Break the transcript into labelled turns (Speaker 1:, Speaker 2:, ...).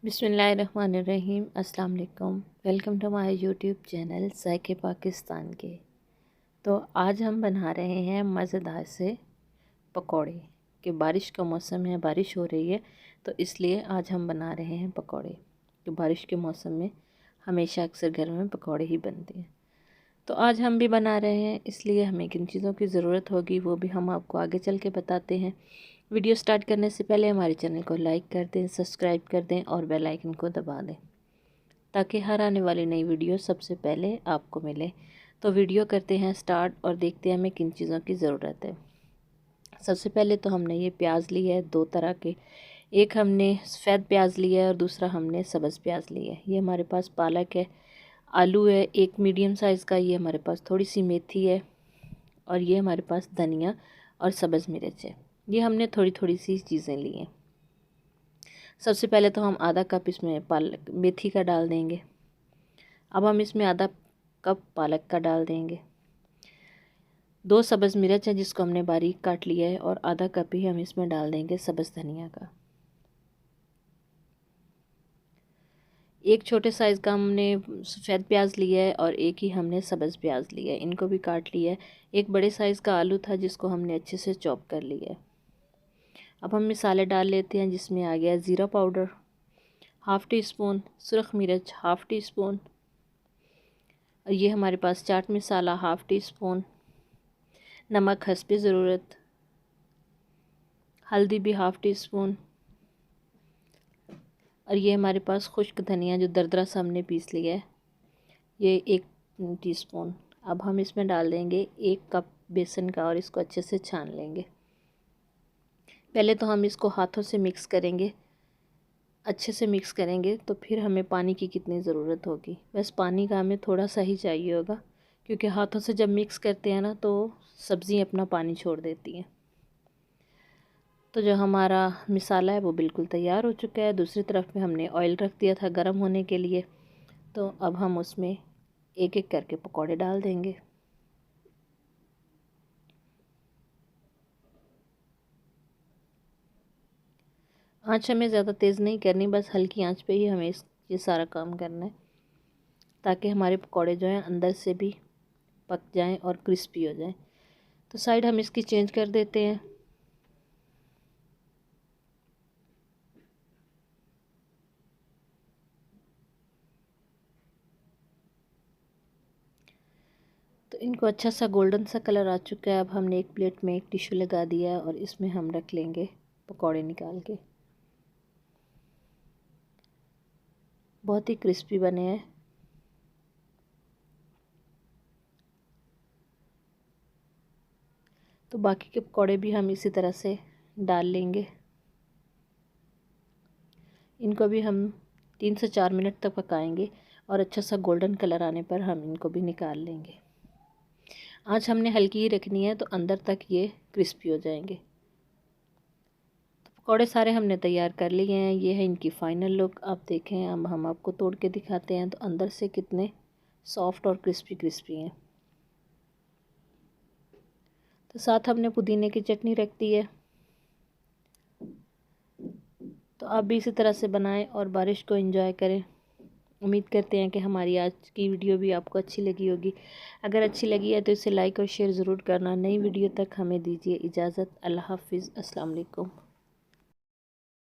Speaker 1: बिस्मिल्लाहिर्रहमानिर्रहीम। अस्सलाम वालेकुम। Welcome to my YouTube channel ज़ायके पाकिस्तान के। तो आज हम बना रहे हैं मज़ेदार से पकौड़े कि बारिश का मौसम है, बारिश हो रही है तो इसलिए आज हम बना रहे हैं पकौड़े। तो बारिश के मौसम में हमेशा अक्सर घर में पकौड़े ही बनते हैं। तो आज हम भी बना रहे हैं, इसलिए हमें किन चीज़ों की ज़रूरत होगी वो भी हम आपको आगे चल के बताते हैं। वीडियो स्टार्ट करने से पहले हमारे चैनल को लाइक कर दें, सब्सक्राइब कर दें और बेल आइकन को दबा दें ताकि हर आने वाली नई वीडियो सबसे पहले आपको मिले। तो वीडियो करते हैं स्टार्ट और देखते हैं हमें किन चीज़ों की ज़रूरत है। सबसे पहले तो हमने ये प्याज ली है दो तरह के, एक हमने सफ़ेद प्याज लिया है और दूसरा हमने सब्ज़ प्याज लिया है। ये हमारे पास पालक है, आलू है एक मीडियम साइज़ का, ये हमारे पास थोड़ी सी मेथी है और ये हमारे पास धनिया और सब्ज़ मिर्च है। ये हमने थोड़ी थोड़ी सी चीज़ें ली हैं। सबसे पहले तो हम आधा कप इसमें पालक मेथी का डाल देंगे। अब हम इसमें आधा कप पालक का डाल देंगे। दो सब्ज़ मिर्च है जिसको हमने बारीक काट लिया है और आधा कप ही हम इसमें डाल देंगे सब्ज़ धनिया का। एक छोटे साइज़ का हमने सफ़ेद प्याज लिया है और एक ही हमने सब्ज़ प्याज लिया है, इनको भी काट लिया है। एक बड़े साइज़ का आलू था जिसको हमने अच्छे से चॉप कर लिया है। अब हम मसाले डाल लेते हैं, जिसमें आ गया ज़ीरा पाउडर हाफ़ टी स्पून, सुरख मिर्च हाफ़ टी स्पून, और ये हमारे पास chaat masala half tea spoon, नमक हस्बे ज़रूरत, हल्दी भी हाफ़ टी स्पून, और ये हमारे पास खुश्क धनिया जो दरदरा सा हमने पीस लिया है ये 1 टीस्पून। अब हम इसमें डाल देंगे 1 कप बेसन का और इसको अच्छे से छान लेंगे। पहले तो हम इसको हाथों से मिक्स करेंगे, अच्छे से मिक्स करेंगे तो फिर हमें पानी की कितनी ज़रूरत होगी। बस पानी का हमें थोड़ा सा ही चाहिए होगा, क्योंकि हाथों से जब मिक्स करते हैं ना तो सब्ज़ी अपना पानी छोड़ देती हैं। तो जो हमारा मसाला है वो बिल्कुल तैयार हो चुका है। दूसरी तरफ में हमने ऑयल रख दिया था गर्म होने के लिए, तो अब हम उसमें एक एक करके पकौड़े डाल देंगे। आँच हमें ज़्यादा तेज़ नहीं करनी, बस हल्की आंच पे ही हमें ये सारा काम करना है ताकि हमारे पकौड़े जो हैं अंदर से भी पक जाएं और क्रिस्पी हो जाएं। तो साइड हम इसकी चेंज कर देते हैं। तो इनको अच्छा सा गोल्डन सा कलर आ चुका है। अब हमने एक प्लेट में एक टिश्यू लगा दिया है और इसमें हम रख लेंगे पकौड़े निकाल के। बहुत ही क्रिस्पी बने हैं। तो बाकी के पकौड़े भी हम इसी तरह से डाल लेंगे। इनको भी हम 3 से 4 मिनट तक पकाएंगे और अच्छा सा गोल्डन कलर आने पर हम इनको भी निकाल लेंगे। आँच हमने हल्की ही रखनी है तो अंदर तक ये क्रिस्पी हो जाएंगे। तो पकौड़े सारे हमने तैयार कर लिए हैं। ये है इनकी फ़ाइनल लुक। आप देखें, अब हम आपको तोड़ के दिखाते हैं तो अंदर से कितने सॉफ्ट और क्रिस्पी क्रिस्पी हैं। तो साथ हमने पुदीने की चटनी रख दी है। तो आप भी इसी तरह से बनाएं और बारिश को एंजॉय करें। उम्मीद करते हैं कि हमारी आज की वीडियो भी आपको अच्छी लगी होगी। अगर अच्छी लगी है तो इसे लाइक और शेयर ज़रूर करना। नई वीडियो तक हमें दीजिए इजाज़त। अल्लाह हाफ़िज़। अस्सलाम वालेकुम।